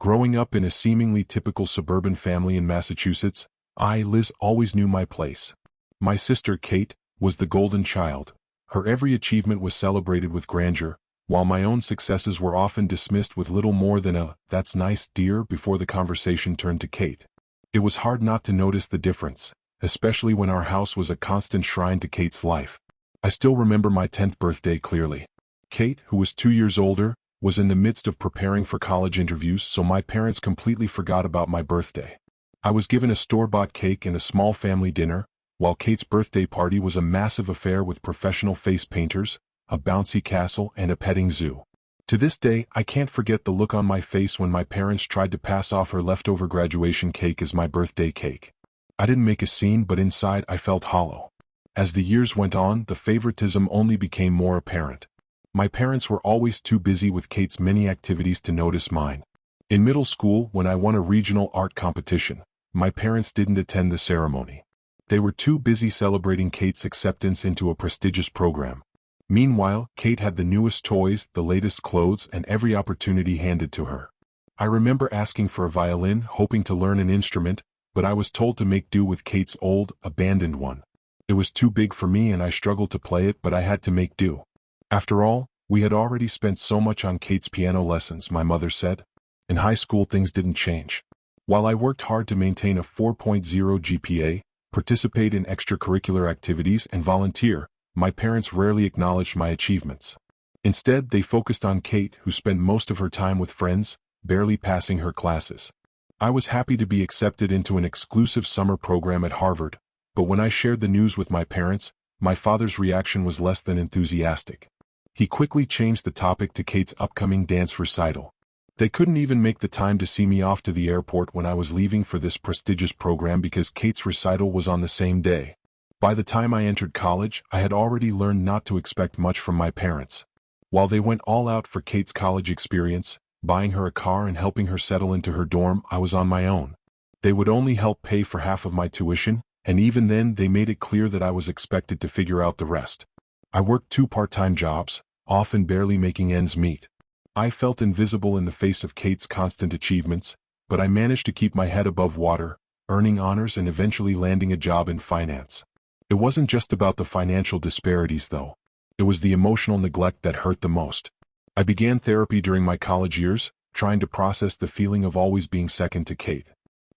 Growing up in a seemingly typical suburban family in Massachusetts, Liz, always knew my place. My sister, Kate, was the golden child. Her every achievement was celebrated with grandeur, while my own successes were often dismissed with little more than a, "That's nice, dear," before the conversation turned to Kate. It was hard not to notice the difference, especially when our house was a constant shrine to Kate's life. I still remember my 10th birthday clearly. Kate, who was 2 years older, was in the midst of preparing for college interviews, so my parents completely forgot about my birthday. I was given a store-bought cake and a small family dinner, while Kate's birthday party was a massive affair with professional face painters, a bouncy castle, and a petting zoo. To this day, I can't forget the look on my face when my parents tried to pass off her leftover graduation cake as my birthday cake. I didn't make a scene, but inside I felt hollow. As the years went on, the favoritism only became more apparent. My parents were always too busy with Kate's many activities to notice mine. In middle school, when I won a regional art competition, my parents didn't attend the ceremony. They were too busy celebrating Kate's acceptance into a prestigious program. Meanwhile, Kate had the newest toys, the latest clothes, and every opportunity handed to her. I remember asking for a violin, hoping to learn an instrument, but I was told to make do with Kate's old, abandoned one. It was too big for me and I struggled to play it, but I had to make do. After all, we had already spent so much on Kate's piano lessons, my mother said. In high school, things didn't change. While I worked hard to maintain a 4.0 GPA, participate in extracurricular activities, and volunteer, my parents rarely acknowledged my achievements. Instead, they focused on Kate, who spent most of her time with friends, barely passing her classes. I was happy to be accepted into an exclusive summer program at Harvard, but when I shared the news with my parents, my father's reaction was less than enthusiastic. He quickly changed the topic to Kate's upcoming dance recital. They couldn't even make the time to see me off to the airport when I was leaving for this prestigious program because Kate's recital was on the same day. By the time I entered college, I had already learned not to expect much from my parents. While they went all out for Kate's college experience, buying her a car and helping her settle into her dorm, I was on my own. They would only help pay for half of my tuition, and even then they made it clear that I was expected to figure out the rest. I worked 2 part-time jobs, often barely making ends meet. I felt invisible in the face of Kate's constant achievements, but I managed to keep my head above water, earning honors and eventually landing a job in finance. It wasn't just about the financial disparities, though. It was the emotional neglect that hurt the most. I began therapy during my college years, trying to process the feeling of always being second to Kate.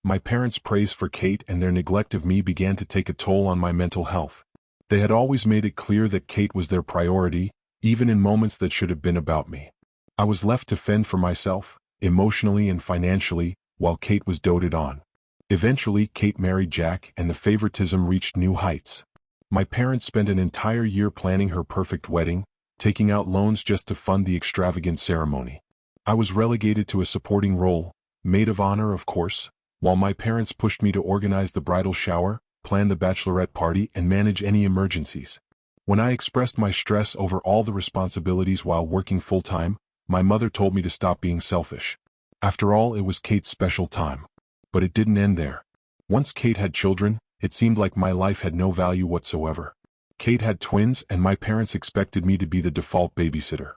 My parents' praise for Kate and their neglect of me began to take a toll on my mental health. They had always made it clear that Kate was their priority, even in moments that should have been about me. I was left to fend for myself, emotionally and financially, while Kate was doted on. Eventually, Kate married Jack and the favoritism reached new heights. My parents spent an entire year planning her perfect wedding, taking out loans just to fund the extravagant ceremony. I was relegated to a supporting role, maid of honor of course, while my parents pushed me to organize the bridal shower, plan the bachelorette party, and manage any emergencies. When I expressed my stress over all the responsibilities while working full-time, my mother told me to stop being selfish. After all, it was Kate's special time. But it didn't end there. Once Kate had children, it seemed like my life had no value whatsoever. Kate had twins and my parents expected me to be the default babysitter.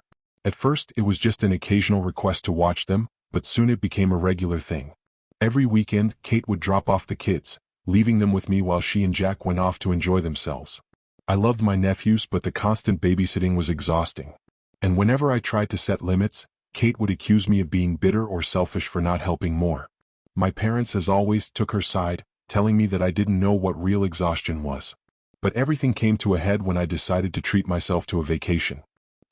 At first, it was just an occasional request to watch them, but soon it became a regular thing. Every weekend, Kate would drop off the kids, leaving them with me while she and Jack went off to enjoy themselves. I loved my nephews, but the constant babysitting was exhausting. And whenever I tried to set limits, Kate would accuse me of being bitter or selfish for not helping more. My parents, as always, took her side, telling me that I didn't know what real exhaustion was. But everything came to a head when I decided to treat myself to a vacation.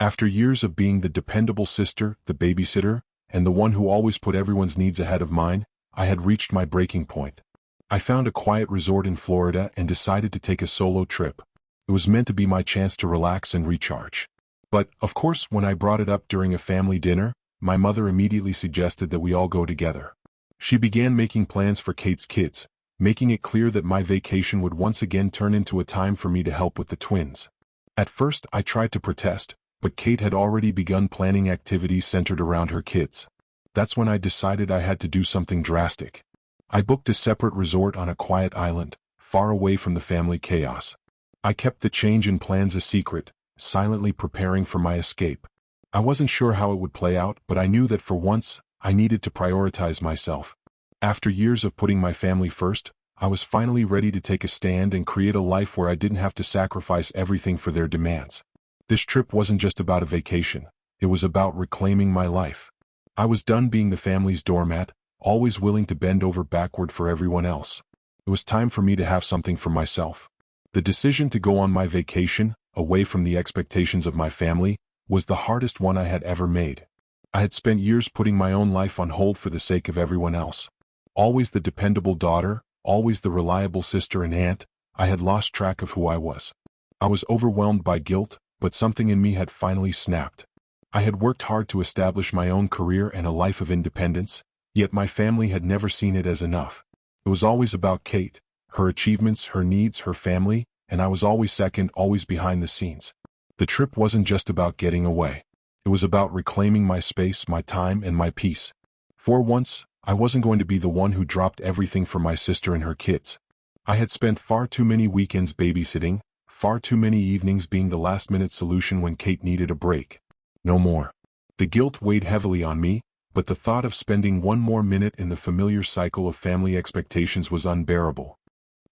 After years of being the dependable sister, the babysitter, and the one who always put everyone's needs ahead of mine, I had reached my breaking point. I found a quiet resort in Florida and decided to take a solo trip. It was meant to be my chance to relax and recharge. But, of course, when I brought it up during a family dinner, my mother immediately suggested that we all go together. She began making plans for Kate's kids, making it clear that my vacation would once again turn into a time for me to help with the twins. At first, I tried to protest, but Kate had already begun planning activities centered around her kids. That's when I decided I had to do something drastic. I booked a separate resort on a quiet island, far away from the family chaos. I kept the change in plans a secret, silently preparing for my escape. I wasn't sure how it would play out, but I knew that for once, I needed to prioritize myself. After years of putting my family first, I was finally ready to take a stand and create a life where I didn't have to sacrifice everything for their demands. This trip wasn't just about a vacation. It was about reclaiming my life. I was done being the family's doormat, always willing to bend over backward for everyone else. It was time for me to have something for myself. The decision to go on my vacation, away from the expectations of my family, was the hardest one I had ever made. I had spent years putting my own life on hold for the sake of everyone else. Always the dependable daughter, always the reliable sister and aunt, I had lost track of who I was. I was overwhelmed by guilt, but something in me had finally snapped. I had worked hard to establish my own career and a life of independence, yet my family had never seen it as enough. It was always about Kate, her achievements, her needs, her family, and I was always second, always behind the scenes. The trip wasn't just about getting away. It was about reclaiming my space, my time, and my peace. For once, I wasn't going to be the one who dropped everything for my sister and her kids. I had spent far too many weekends babysitting, far too many evenings being the last-minute solution when Kate needed a break. No more. The guilt weighed heavily on me, but the thought of spending one more minute in the familiar cycle of family expectations was unbearable.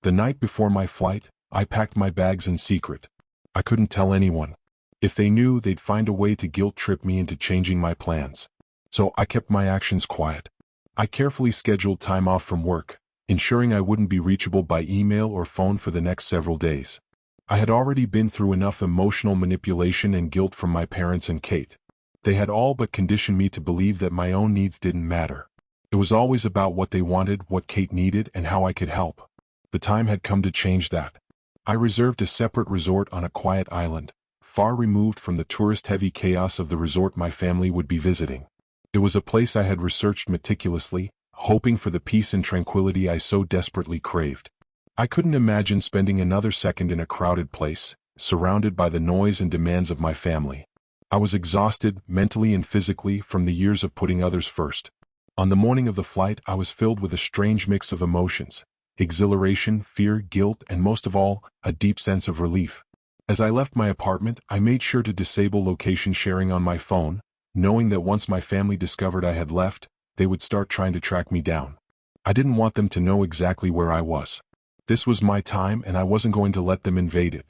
The night before my flight, I packed my bags in secret. I couldn't tell anyone. If they knew, they'd find a way to guilt-trip me into changing my plans. So I kept my actions quiet. I carefully scheduled time off from work, ensuring I wouldn't be reachable by email or phone for the next several days. I had already been through enough emotional manipulation and guilt from my parents and Kate. They had all but conditioned me to believe that my own needs didn't matter. It was always about what they wanted, what Kate needed, and how I could help. The time had come to change that. I reserved a separate resort on a quiet island, far removed from the tourist-heavy chaos of the resort my family would be visiting. It was a place I had researched meticulously, hoping for the peace and tranquility I so desperately craved. I couldn't imagine spending another second in a crowded place, surrounded by the noise and demands of my family. I was exhausted, mentally and physically, from the years of putting others first. On the morning of the flight, I was filled with a strange mix of emotions: exhilaration, fear, guilt, and most of all, a deep sense of relief. As I left my apartment, I made sure to disable location sharing on my phone, knowing that once my family discovered I had left, they would start trying to track me down. I didn't want them to know exactly where I was. This was my time, and I wasn't going to let them invade it.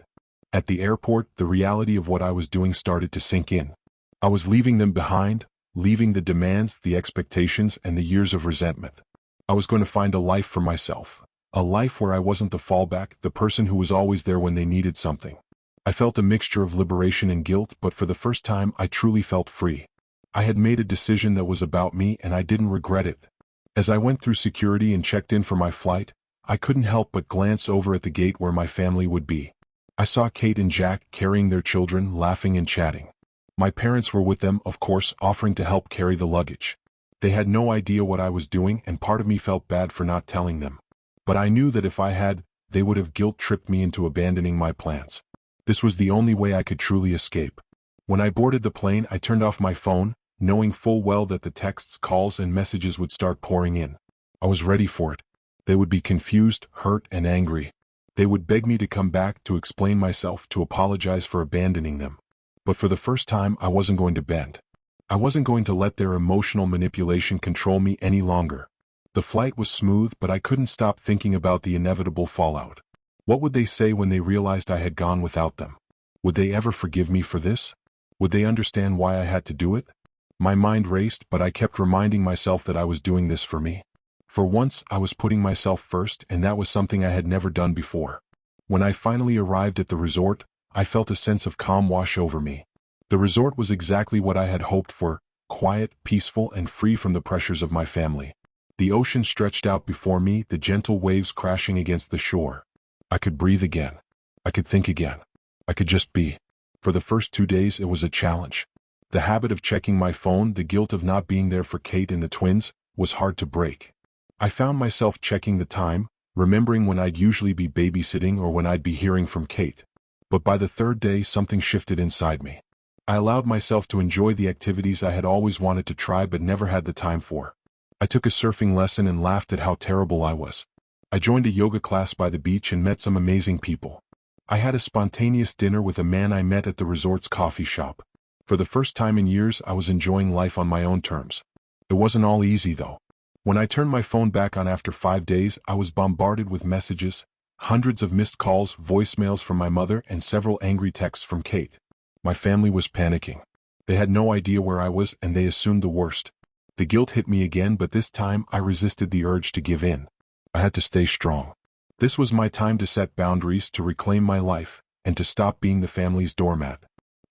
At the airport, the reality of what I was doing started to sink in. I was leaving them behind, leaving the demands, the expectations, and the years of resentment. I was going to find a life for myself, a life where I wasn't the fallback, the person who was always there when they needed something. I felt a mixture of liberation and guilt, but for the first time I truly felt free. I had made a decision that was about me, and I didn't regret it. As I went through security and checked in for my flight, I couldn't help but glance over at the gate where my family would be. I saw Kate and Jack carrying their children, laughing and chatting. My parents were with them, of course, offering to help carry the luggage. They had no idea what I was doing, and part of me felt bad for not telling them. But I knew that if I had, they would have guilt-tripped me into abandoning my plans. This was the only way I could truly escape. When I boarded the plane, I turned off my phone, knowing full well that the texts, calls, and messages would start pouring in. I was ready for it. They would be confused, hurt, and angry. They would beg me to come back, to explain myself, to apologize for abandoning them. But for the first time, I wasn't going to bend. I wasn't going to let their emotional manipulation control me any longer. The flight was smooth, but I couldn't stop thinking about the inevitable fallout. What would they say when they realized I had gone without them? Would they ever forgive me for this? Would they understand why I had to do it? My mind raced, but I kept reminding myself that I was doing this for me. For once, I was putting myself first, and that was something I had never done before. When I finally arrived at the resort, I felt a sense of calm wash over me. The resort was exactly what I had hoped for: quiet, peaceful, and free from the pressures of my family. The ocean stretched out before me, the gentle waves crashing against the shore. I could breathe again. I could think again. I could just be. For the first 2 days, it was a challenge. The habit of checking my phone, the guilt of not being there for Kate and the twins, was hard to break. I found myself checking the time, remembering when I'd usually be babysitting or when I'd be hearing from Kate. But by the 3rd day, something shifted inside me. I allowed myself to enjoy the activities I had always wanted to try but never had the time for. I took a surfing lesson and laughed at how terrible I was. I joined a yoga class by the beach and met some amazing people. I had a spontaneous dinner with a man I met at the resort's coffee shop. For the first time in years, I was enjoying life on my own terms. It wasn't all easy though. When I turned my phone back on after 5 days, I was bombarded with messages, hundreds of missed calls, voicemails from my mother, and several angry texts from Kate. My family was panicking. They had no idea where I was and they assumed the worst. The guilt hit me again, but this time I resisted the urge to give in. I had to stay strong. This was my time to set boundaries, to reclaim my life, and to stop being the family's doormat.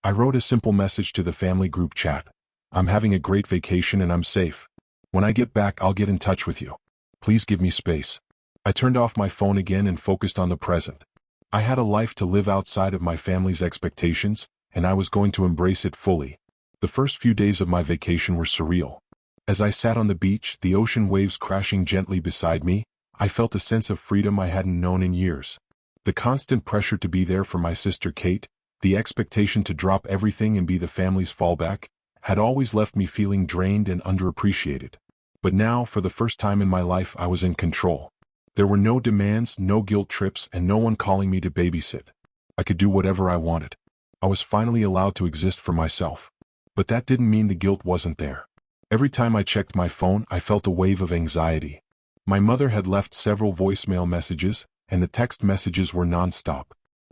I wrote a simple message to the family group chat. I'm having a great vacation and I'm safe. When I get back, I'll get in touch with you. Please give me space. I turned off my phone again and focused on the present. I had a life to live outside of my family's expectations, and I was going to embrace it fully. The first few days of my vacation were surreal. As I sat on the beach, the ocean waves crashing gently beside me, I felt a sense of freedom I hadn't known in years. The constant pressure to be there for my sister Kate, the expectation to drop everything and be the family's fallback, had always left me feeling drained and underappreciated. But now, for the first time in my life, I was in control. There were no demands, no guilt trips, and no one calling me to babysit. I could do whatever I wanted. I was finally allowed to exist for myself. But that didn't mean the guilt wasn't there. Every time I checked my phone, I felt a wave of anxiety. My mother had left several voicemail messages, and the text messages were nonstop.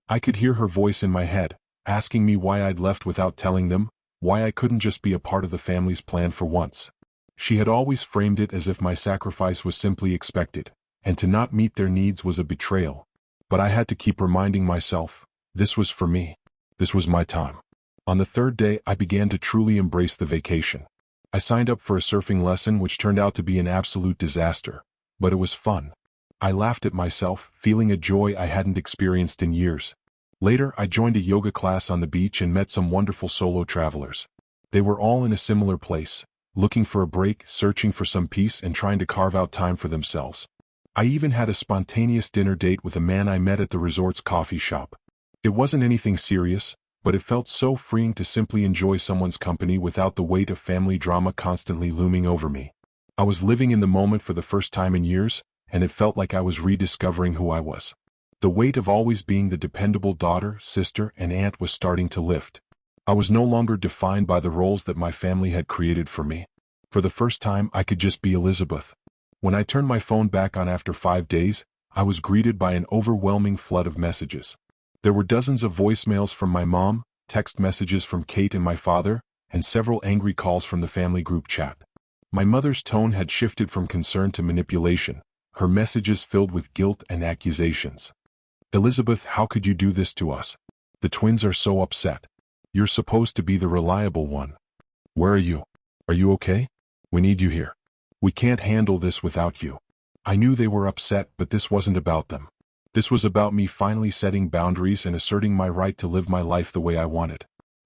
I could hear her voice in my head, asking me why I'd left without telling them, why I couldn't just be a part of the family's plan for once. She had always framed it as if my sacrifice was simply expected, and to not meet their needs was a betrayal. But I had to keep reminding myself, this was for me. This was my time. On the third day, I began to truly embrace the vacation. I signed up for a surfing lesson which turned out to be an absolute disaster. But it was fun. I laughed at myself, feeling a joy I hadn't experienced in years. Later, I joined a yoga class on the beach and met some wonderful solo travelers. They were all in a similar place, looking for a break, searching for some peace, and trying to carve out time for themselves. I even had a spontaneous dinner date with a man I met at the resort's coffee shop. It wasn't anything serious, but it felt so freeing to simply enjoy someone's company without the weight of family drama constantly looming over me. I was living in the moment for the first time in years, and it felt like I was rediscovering who I was. The weight of always being the dependable daughter, sister, and aunt was starting to lift. I was no longer defined by the roles that my family had created for me. For the first time, I could just be Elizabeth. When I turned my phone back on after 5 days, I was greeted by an overwhelming flood of messages. There were dozens of voicemails from my mom, text messages from Kate and my father, and several angry calls from the family group chat. My mother's tone had shifted from concern to manipulation, her messages filled with guilt and accusations. Elizabeth, how could you do this to us? The twins are so upset. You're supposed to be the reliable one. Where are you? Are you okay? We need you here. We can't handle this without you. I knew they were upset, but this wasn't about them. This was about me finally setting boundaries and asserting my right to live my life the way I wanted.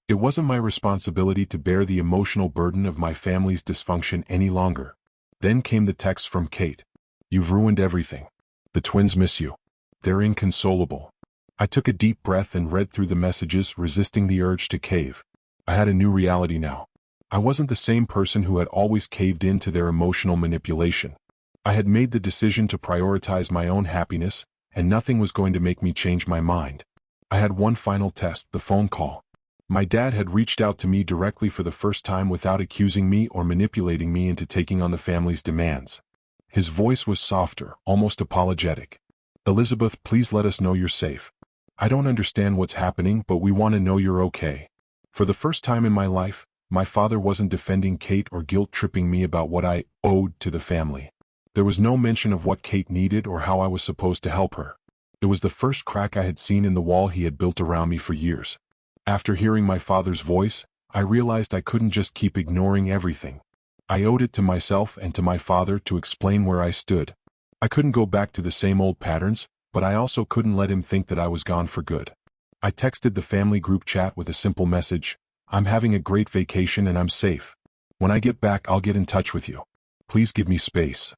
It wasn't my responsibility to bear the emotional burden of my family's dysfunction any longer. Then came the text from Kate. You've ruined everything. The twins miss you. They're inconsolable. I took a deep breath and read through the messages, resisting the urge to cave. I had a new reality now. I wasn't the same person who had always caved in to their emotional manipulation. I had made the decision to prioritize my own happiness, and nothing was going to make me change my mind. I had one final test, the phone call. My dad had reached out to me directly for the first time without accusing me or manipulating me into taking on the family's demands. His voice was softer, almost apologetic. Elizabeth, please let us know you're safe. I don't understand what's happening, but we want to know you're okay. For the first time in my life, my father wasn't defending Kate or guilt-tripping me about what I owed to the family. There was no mention of what Kate needed or how I was supposed to help her. It was the first crack I had seen in the wall he had built around me for years. After hearing my father's voice, I realized I couldn't just keep ignoring everything. I owed it to myself and to my father to explain where I stood. I couldn't go back to the same old patterns, but I also couldn't let him think that I was gone for good. I texted the family group chat with a simple message. I'm having a great vacation and I'm safe. When I get back, I'll get in touch with you. Please give me space.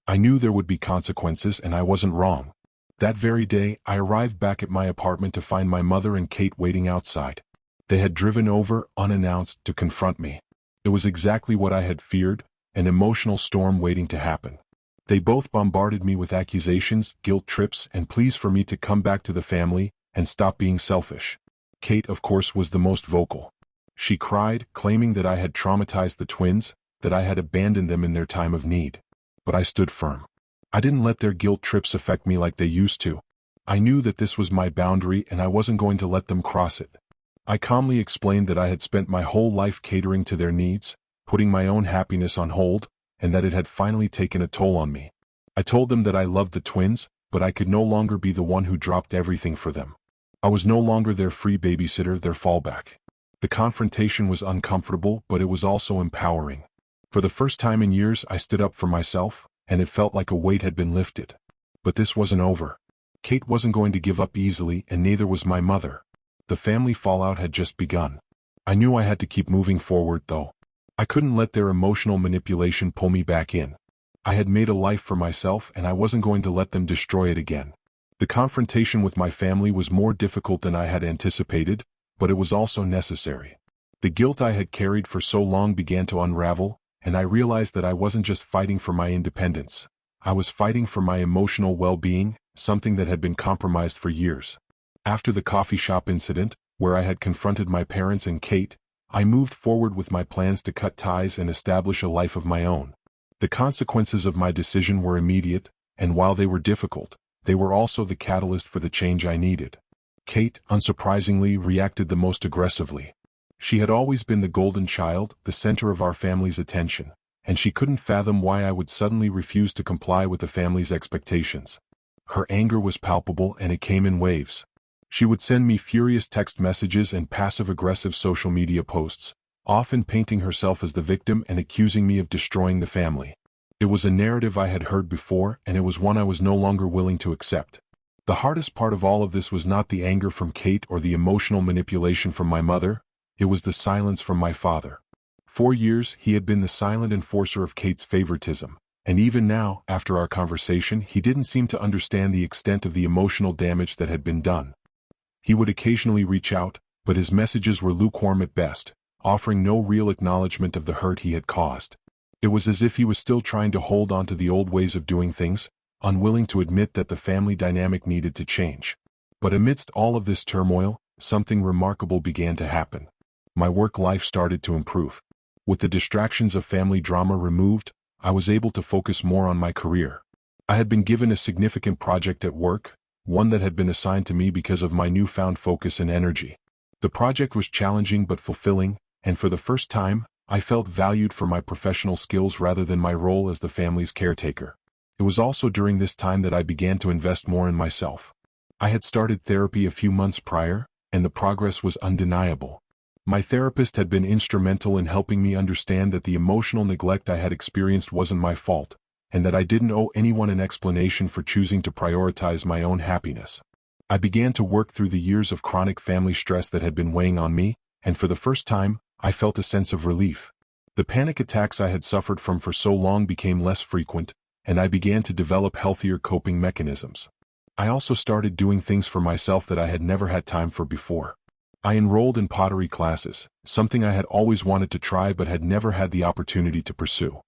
I knew there would be consequences, and I wasn't wrong. That very day, I arrived back at my apartment to find my mother and Kate waiting outside. They had driven over, unannounced, to confront me. It was exactly what I had feared, an emotional storm waiting to happen. They both bombarded me with accusations, guilt trips, and pleas for me to come back to the family and stop being selfish. Kate, of course, was the most vocal. She cried, claiming that I had traumatized the twins, that I had abandoned them in their time of need. But I stood firm. I didn't let their guilt trips affect me like they used to. I knew that this was my boundary and I wasn't going to let them cross it. I calmly explained that I had spent my whole life catering to their needs, putting my own happiness on hold, and that it had finally taken a toll on me. I told them that I loved the twins, but I could no longer be the one who dropped everything for them. I was no longer their free babysitter, their fallback. The confrontation was uncomfortable, but it was also empowering. For the first time in years, I stood up for myself, and it felt like a weight had been lifted. But this wasn't over. Kate wasn't going to give up easily, and neither was my mother. The family fallout had just begun. I knew I had to keep moving forward, though. I couldn't let their emotional manipulation pull me back in. I had made a life for myself, and I wasn't going to let them destroy it again. The confrontation with my family was more difficult than I had anticipated, but it was also necessary. The guilt I had carried for so long began to unravel, and I realized that I wasn't just fighting for my independence. I was fighting for my emotional well-being, something that had been compromised for years. After the coffee shop incident, where I had confronted my parents and Kate, I moved forward with my plans to cut ties and establish a life of my own. The consequences of my decision were immediate, and while they were difficult, they were also the catalyst for the change I needed. Kate, unsurprisingly, reacted the most aggressively. She had always been the golden child, the center of our family's attention, and she couldn't fathom why I would suddenly refuse to comply with the family's expectations. Her anger was palpable, and it came in waves. She would send me furious text messages and passive-aggressive social media posts, often painting herself as the victim and accusing me of destroying the family. It was a narrative I had heard before, and it was one I was no longer willing to accept. The hardest part of all of this was not the anger from Kate or the emotional manipulation from my mother, it was the silence from my father. For years, he had been the silent enforcer of Kate's favoritism, and even now, after our conversation, he didn't seem to understand the extent of the emotional damage that had been done. He would occasionally reach out, but his messages were lukewarm at best, offering no real acknowledgement of the hurt he had caused. It was as if he was still trying to hold on to the old ways of doing things, unwilling to admit that the family dynamic needed to change. But amidst all of this turmoil, something remarkable began to happen. My work life started to improve. With the distractions of family drama removed, I was able to focus more on my career. I had been given a significant project at work, one that had been assigned to me because of my newfound focus and energy. The project was challenging but fulfilling, and for the first time, I felt valued for my professional skills rather than my role as the family's caretaker. It was also during this time that I began to invest more in myself. I had started therapy a few months prior, and the progress was undeniable. My therapist had been instrumental in helping me understand that the emotional neglect I had experienced wasn't my fault, and that I didn't owe anyone an explanation for choosing to prioritize my own happiness. I began to work through the years of chronic family stress that had been weighing on me, and for the first time, I felt a sense of relief. The panic attacks I had suffered from for so long became less frequent, and I began to develop healthier coping mechanisms. I also started doing things for myself that I had never had time for before. I enrolled in pottery classes, something I had always wanted to try but had never had the opportunity to pursue.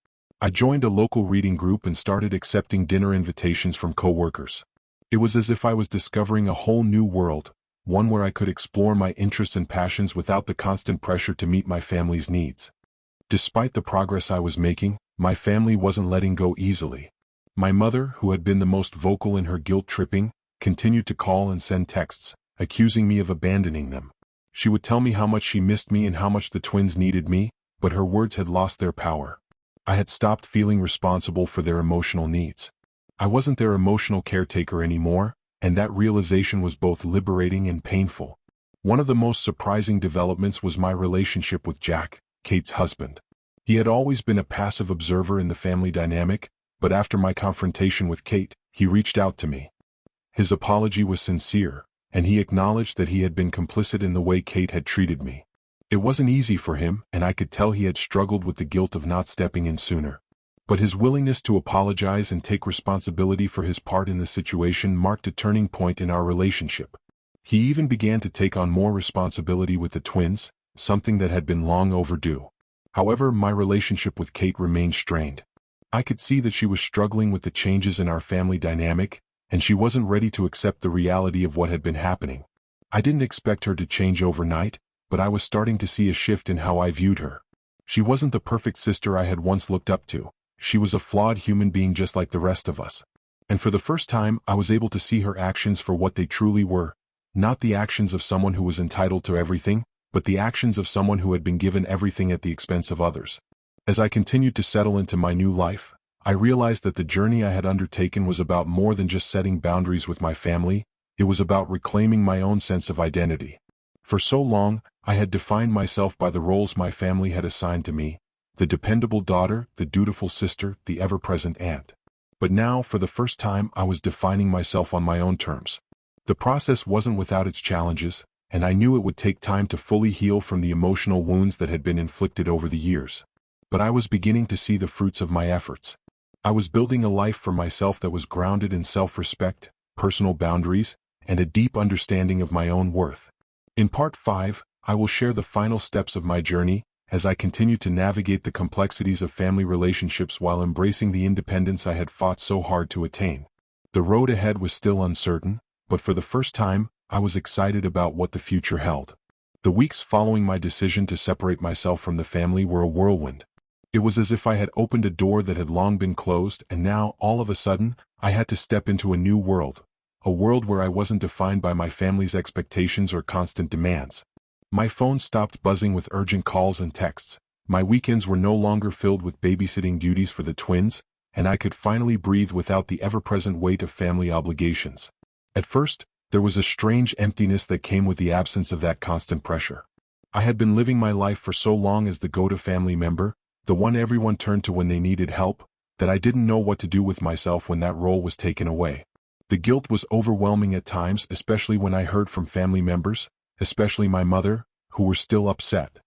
I joined a local reading group and started accepting dinner invitations from coworkers. It was as if I was discovering a whole new world, one where I could explore my interests and passions without the constant pressure to meet my family's needs. Despite the progress I was making, my family wasn't letting go easily. My mother, who had been the most vocal in her guilt-tripping, continued to call and send texts, accusing me of abandoning them. She would tell me how much she missed me and how much the twins needed me, but her words had lost their power. I had stopped feeling responsible for their emotional needs. I wasn't their emotional caretaker anymore, and that realization was both liberating and painful. One of the most surprising developments was my relationship with Jack, Kate's husband. He had always been a passive observer in the family dynamic, but after my confrontation with Kate, he reached out to me. His apology was sincere, and he acknowledged that he had been complicit in the way Kate had treated me. It wasn't easy for him, and I could tell he had struggled with the guilt of not stepping in sooner. But his willingness to apologize and take responsibility for his part in the situation marked a turning point in our relationship. He even began to take on more responsibility with the twins, something that had been long overdue. However, my relationship with Kate remained strained. I could see that she was struggling with the changes in our family dynamic, and she wasn't ready to accept the reality of what had been happening. I didn't expect her to change overnight, but I was starting to see a shift in how I viewed her. She wasn't the perfect sister I had once looked up to. She was a flawed human being just like the rest of us. And for the first time, I was able to see her actions for what they truly were. Not the actions of someone who was entitled to everything, but the actions of someone who had been given everything at the expense of others. As I continued to settle into my new life, I realized that the journey I had undertaken was about more than just setting boundaries with my family. It was about reclaiming my own sense of identity. For so long, I had defined myself by the roles my family had assigned to me: the dependable daughter, the dutiful sister, the ever-present aunt. But now, for the first time, I was defining myself on my own terms. The process wasn't without its challenges, and I knew it would take time to fully heal from the emotional wounds that had been inflicted over the years. But I was beginning to see the fruits of my efforts. I was building a life for myself that was grounded in self-respect, personal boundaries, and a deep understanding of my own worth. In Part 5, I will share the final steps of my journey, as I continue to navigate the complexities of family relationships while embracing the independence I had fought so hard to attain. The road ahead was still uncertain, but for the first time, I was excited about what the future held. The weeks following my decision to separate myself from the family were a whirlwind. It was as if I had opened a door that had long been closed, and now, all of a sudden, I had to step into a new world. A world where I wasn't defined by my family's expectations or constant demands. My phone stopped buzzing with urgent calls and texts. My weekends were no longer filled with babysitting duties for the twins, and I could finally breathe without the ever-present weight of family obligations. At first, there was a strange emptiness that came with the absence of that constant pressure. I had been living my life for so long as the go-to family member, the one everyone turned to when they needed help, that I didn't know what to do with myself when that role was taken away. The guilt was overwhelming at times, especially when I heard from family members, especially my mother, who were still upset.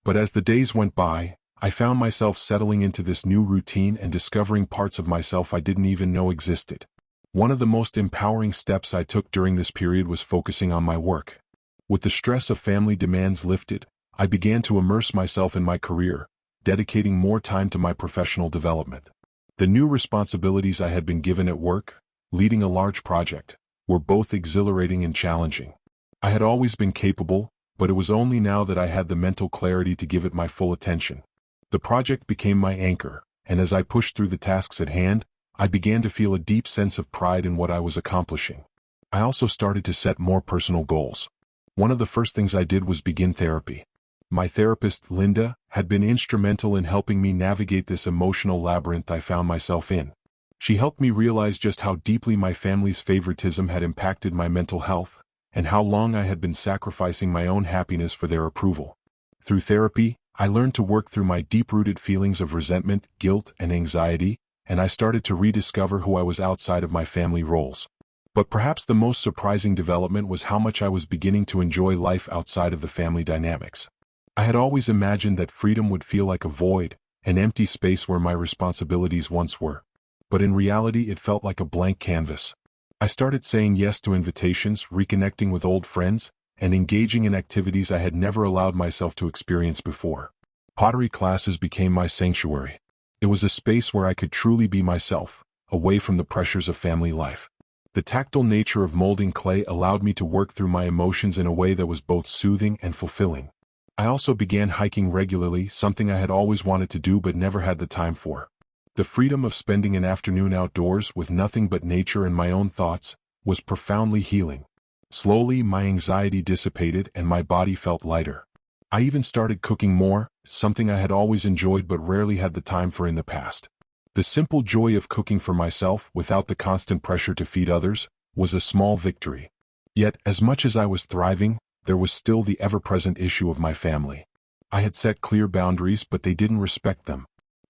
But as the days went by, I found myself settling into this new routine and discovering parts of myself I didn't even know existed. One of the most empowering steps I took during this period was focusing on my work. With the stress of family demands lifted, I began to immerse myself in my career, dedicating more time to my professional development. The new responsibilities I had been given at work, leading a large project, were both exhilarating and challenging. I had always been capable, but it was only now that I had the mental clarity to give it my full attention. The project became my anchor, and as I pushed through the tasks at hand, I began to feel a deep sense of pride in what I was accomplishing. I also started to set more personal goals. One of the first things I did was begin therapy. My therapist, Linda, had been instrumental in helping me navigate this emotional labyrinth I found myself in. She helped me realize just how deeply my family's favoritism had impacted my mental health, and how long I had been sacrificing my own happiness for their approval. Through therapy, I learned to work through my deep-rooted feelings of resentment, guilt, and anxiety, and I started to rediscover who I was outside of my family roles. But perhaps the most surprising development was how much I was beginning to enjoy life outside of the family dynamics. I had always imagined that freedom would feel like a void, an empty space where my responsibilities once were. But in reality, it felt like a blank canvas. I started saying yes to invitations, reconnecting with old friends, and engaging in activities I had never allowed myself to experience before. Pottery classes became my sanctuary. It was a space where I could truly be myself, away from the pressures of family life. The tactile nature of molding clay allowed me to work through my emotions in a way that was both soothing and fulfilling. I also began hiking regularly, something I had always wanted to do but never had the time for. The freedom of spending an afternoon outdoors with nothing but nature and my own thoughts was profoundly healing. Slowly, my anxiety dissipated and my body felt lighter. I even started cooking more, something I had always enjoyed but rarely had the time for in the past. The simple joy of cooking for myself without the constant pressure to feed others was a small victory. Yet, as much as I was thriving, there was still the ever-present issue of my family. I had set clear boundaries, but they didn't respect them.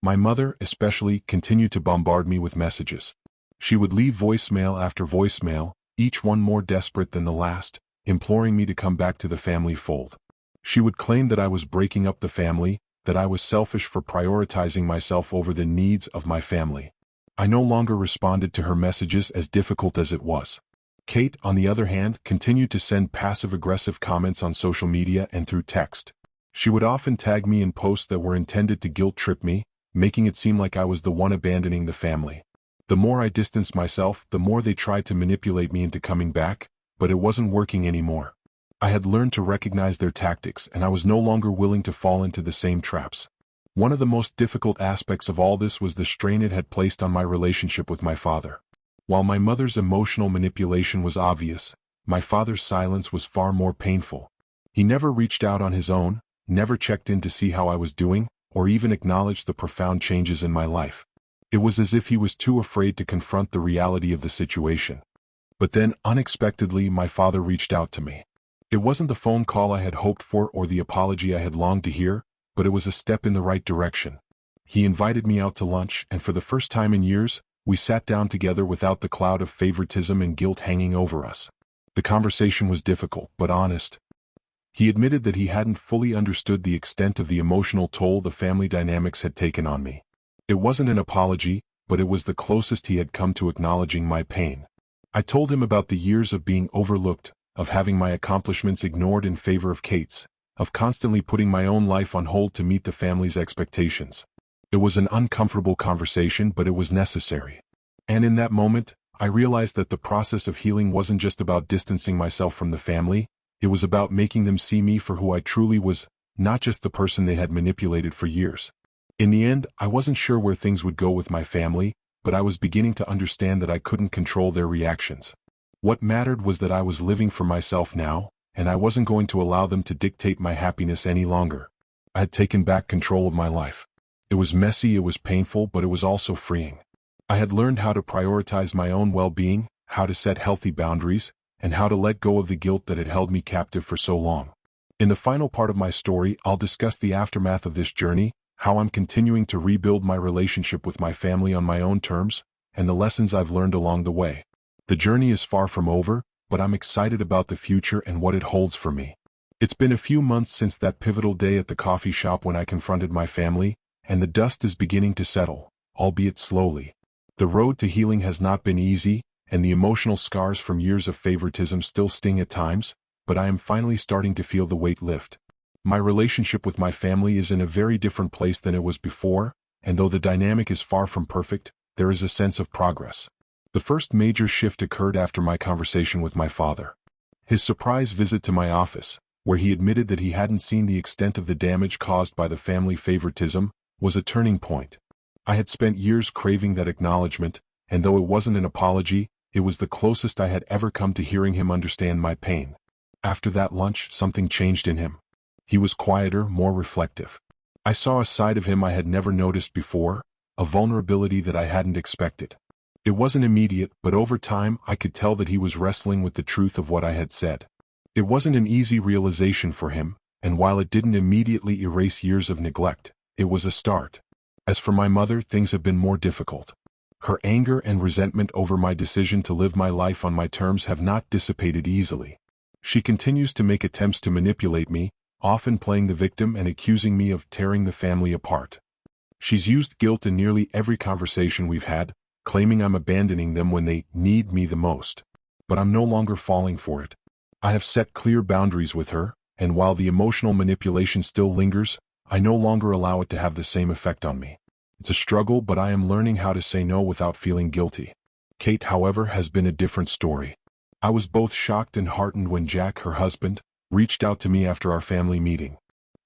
My mother, especially, continued to bombard me with messages. She would leave voicemail after voicemail, each one more desperate than the last, imploring me to come back to the family fold. She would claim that I was breaking up the family, that I was selfish for prioritizing myself over the needs of my family. I no longer responded to her messages, as difficult as it was. Kate, on the other hand, continued to send passive-aggressive comments on social media and through text. She would often tag me in posts that were intended to guilt-trip me, making it seem like I was the one abandoning the family. The more I distanced myself, the more they tried to manipulate me into coming back, but it wasn't working anymore. I had learned to recognize their tactics, and I was no longer willing to fall into the same traps. One of the most difficult aspects of all this was the strain it had placed on my relationship with my father. While my mother's emotional manipulation was obvious, my father's silence was far more painful. He never reached out on his own, never checked in to see how I was doing, or even acknowledged the profound changes in my life. It was as if he was too afraid to confront the reality of the situation. But then, unexpectedly, my father reached out to me. It wasn't the phone call I had hoped for or the apology I had longed to hear, but it was a step in the right direction. He invited me out to lunch, and for the first time in years, we sat down together without the cloud of favoritism and guilt hanging over us. The conversation was difficult, but honest. He admitted that he hadn't fully understood the extent of the emotional toll the family dynamics had taken on me. It wasn't an apology, but it was the closest he had come to acknowledging my pain. I told him about the years of being overlooked, of having my accomplishments ignored in favor of Kate's, of constantly putting my own life on hold to meet the family's expectations. It was an uncomfortable conversation, but it was necessary. And in that moment, I realized that the process of healing wasn't just about distancing myself from the family, it was about making them see me for who I truly was, not just the person they had manipulated for years. In the end, I wasn't sure where things would go with my family, but I was beginning to understand that I couldn't control their reactions. What mattered was that I was living for myself now, and I wasn't going to allow them to dictate my happiness any longer. I had taken back control of my life. It was messy, it was painful, but it was also freeing. I had learned how to prioritize my own well-being, how to set healthy boundaries, and how to let go of the guilt that had held me captive for so long. In the final part of my story, I'll discuss the aftermath of this journey, how I'm continuing to rebuild my relationship with my family on my own terms, and the lessons I've learned along the way. The journey is far from over, but I'm excited about the future and what it holds for me. It's been a few months since that pivotal day at the coffee shop when I confronted my family, and the dust is beginning to settle, albeit slowly. The road to healing has not been easy, and the emotional scars from years of favoritism still sting at times, but I am finally starting to feel the weight lift. My relationship with my family is in a very different place than it was before, and though the dynamic is far from perfect, there is a sense of progress. The first major shift occurred after my conversation with my father. His surprise visit to my office, where he admitted that he hadn't seen the extent of the damage caused by the family favoritism, was a turning point. I had spent years craving that acknowledgement, and though it wasn't an apology, it was the closest I had ever come to hearing him understand my pain. After that lunch, something changed in him. He was quieter, more reflective. I saw a side of him I had never noticed before, a vulnerability that I hadn't expected. It wasn't immediate, but over time I could tell that he was wrestling with the truth of what I had said. It wasn't an easy realization for him, and while it didn't immediately erase years of neglect, it was a start. As for my mother, things have been more difficult. Her anger and resentment over my decision to live my life on my terms have not dissipated easily. She continues to make attempts to manipulate me, often playing the victim and accusing me of tearing the family apart. She's used guilt in nearly every conversation we've had, claiming I'm abandoning them when they need me the most. But I'm no longer falling for it. I have set clear boundaries with her, and while the emotional manipulation still lingers, I no longer allow it to have the same effect on me. It's a struggle, but I am learning how to say no without feeling guilty. Kate, however, has been a different story. I was both shocked and heartened when Jack, her husband, reached out to me after our family meeting.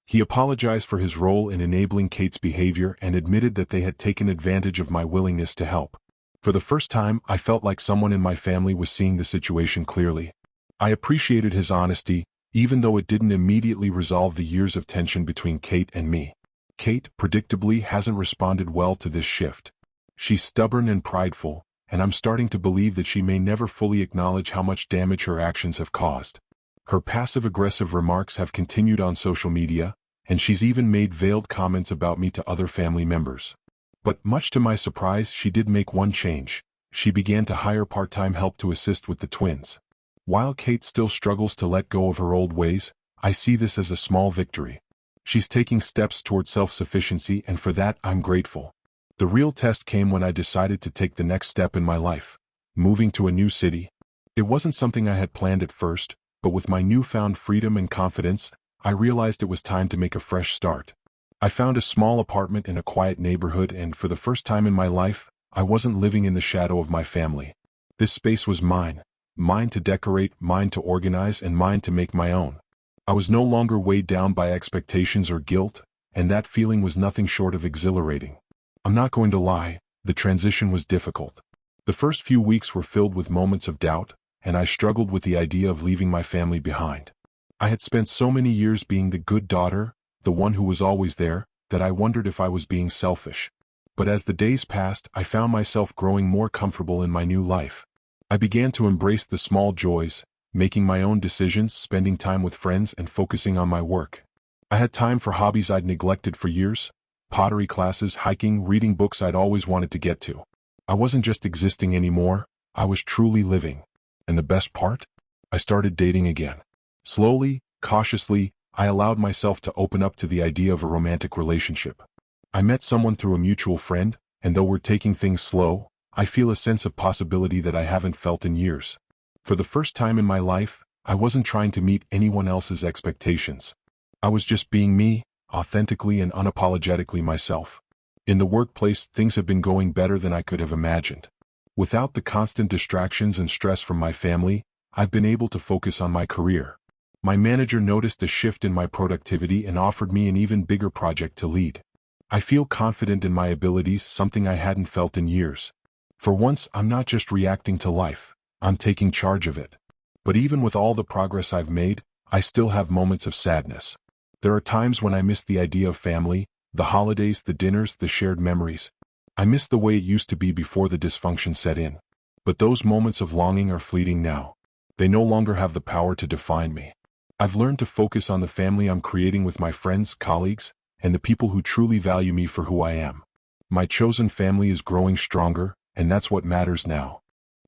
He apologized for his role in enabling Kate's behavior and admitted that they had taken advantage of my willingness to help. For the first time, I felt like someone in my family was seeing the situation clearly. I appreciated his honesty, even though it didn't immediately resolve the years of tension between Kate and me. Kate, predictably, hasn't responded well to this shift. She's stubborn and prideful, and I'm starting to believe that she may never fully acknowledge how much damage her actions have caused. Her passive-aggressive remarks have continued on social media, and she's even made veiled comments about me to other family members. But much to my surprise, she did make one change. She began to hire part-time help to assist with the twins. While Kate still struggles to let go of her old ways, I see this as a small victory. She's taking steps toward self-sufficiency, and for that I'm grateful. The real test came when I decided to take the next step in my life, moving to a new city. It wasn't something I had planned at first, but with my newfound freedom and confidence, I realized it was time to make a fresh start. I found a small apartment in a quiet neighborhood, and for the first time in my life, I wasn't living in the shadow of my family. This space was mine. Mine to decorate, mine to organize, and mine to make my own. I was no longer weighed down by expectations or guilt, and that feeling was nothing short of exhilarating. I'm not going to lie, the transition was difficult. The first few weeks were filled with moments of doubt, and I struggled with the idea of leaving my family behind. I had spent so many years being the good daughter, the one who was always there, that I wondered if I was being selfish. But as the days passed, I found myself growing more comfortable in my new life. I began to embrace the small joys, making my own decisions, spending time with friends, and focusing on my work. I had time for hobbies I'd neglected for years: pottery classes, hiking, reading books I'd always wanted to get to. I wasn't just existing anymore, I was truly living. And the best part? I started dating again. Slowly, cautiously, I allowed myself to open up to the idea of a romantic relationship. I met someone through a mutual friend, and though we're taking things slow, I feel a sense of possibility that I haven't felt in years. For the first time in my life, I wasn't trying to meet anyone else's expectations. I was just being me, authentically and unapologetically myself. In the workplace, things have been going better than I could have imagined. Without the constant distractions and stress from my family, I've been able to focus on my career. My manager noticed a shift in my productivity and offered me an even bigger project to lead. I feel confident in my abilities, something I hadn't felt in years. For once, I'm not just reacting to life, I'm taking charge of it. But even with all the progress I've made, I still have moments of sadness. There are times when I miss the idea of family, the holidays, the dinners, the shared memories. I miss the way it used to be before the dysfunction set in. But those moments of longing are fleeting now. They no longer have the power to define me. I've learned to focus on the family I'm creating with my friends, colleagues, and the people who truly value me for who I am. My chosen family is growing stronger, and that's what matters now.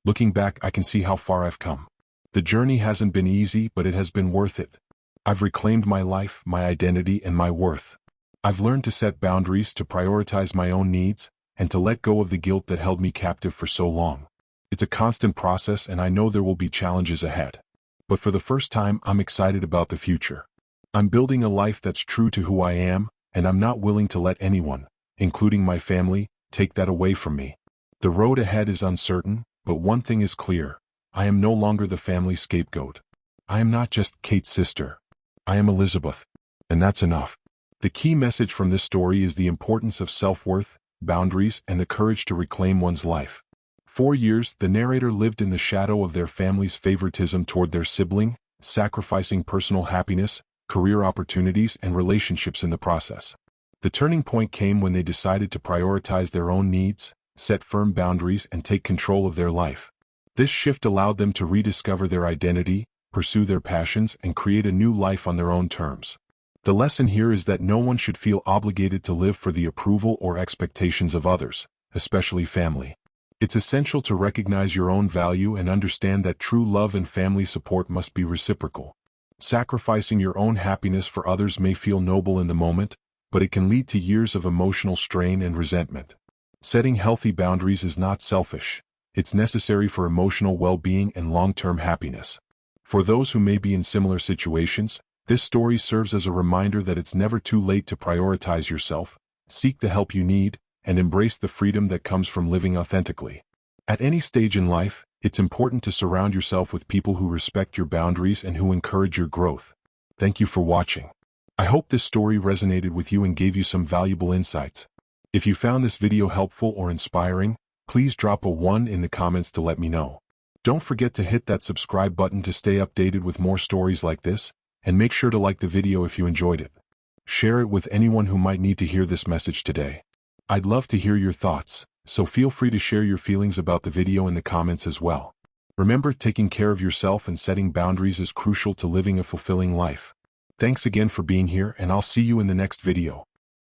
Looking back, I can see how far I've come. The journey hasn't been easy, but it has been worth it. I've reclaimed my life, my identity, and my worth. I've learned to set boundaries, to prioritize my own needs, and to let go of the guilt that held me captive for so long. It's a constant process, and I know there will be challenges ahead. But for the first time, I'm excited about the future. I'm building a life that's true to who I am, and I'm not willing to let anyone, including my family, take that away from me. The road ahead is uncertain, but one thing is clear: I am no longer the family scapegoat. I am not just Kate's sister. I am Elizabeth. And that's enough. The key message from this story is the importance of self-worth, boundaries, and the courage to reclaim one's life. For years, the narrator lived in the shadow of their family's favoritism toward their sibling, sacrificing personal happiness, career opportunities, and relationships in the process. The turning point came when they decided to prioritize their own needs, set firm boundaries, and take control of their life. This shift allowed them to rediscover their identity, pursue their passions, and create a new life on their own terms. The lesson here is that no one should feel obligated to live for the approval or expectations of others, especially family. It's essential to recognize your own value and understand that true love and family support must be reciprocal. Sacrificing your own happiness for others may feel noble in the moment, but it can lead to years of emotional strain and resentment. Setting healthy boundaries is not selfish. It's necessary for emotional well-being and long-term happiness. For those who may be in similar situations, this story serves as a reminder that it's never too late to prioritize yourself, seek the help you need, and embrace the freedom that comes from living authentically. At any stage in life, it's important to surround yourself with people who respect your boundaries and who encourage your growth. Thank you for watching. I hope this story resonated with you and gave you some valuable insights. If you found this video helpful or inspiring, please drop a 1 in the comments to let me know. Don't forget to hit that subscribe button to stay updated with more stories like this, and make sure to like the video if you enjoyed it. Share it with anyone who might need to hear this message today. I'd love to hear your thoughts, so feel free to share your feelings about the video in the comments as well. Remember, taking care of yourself and setting boundaries is crucial to living a fulfilling life. Thanks again for being here, and I'll see you in the next video.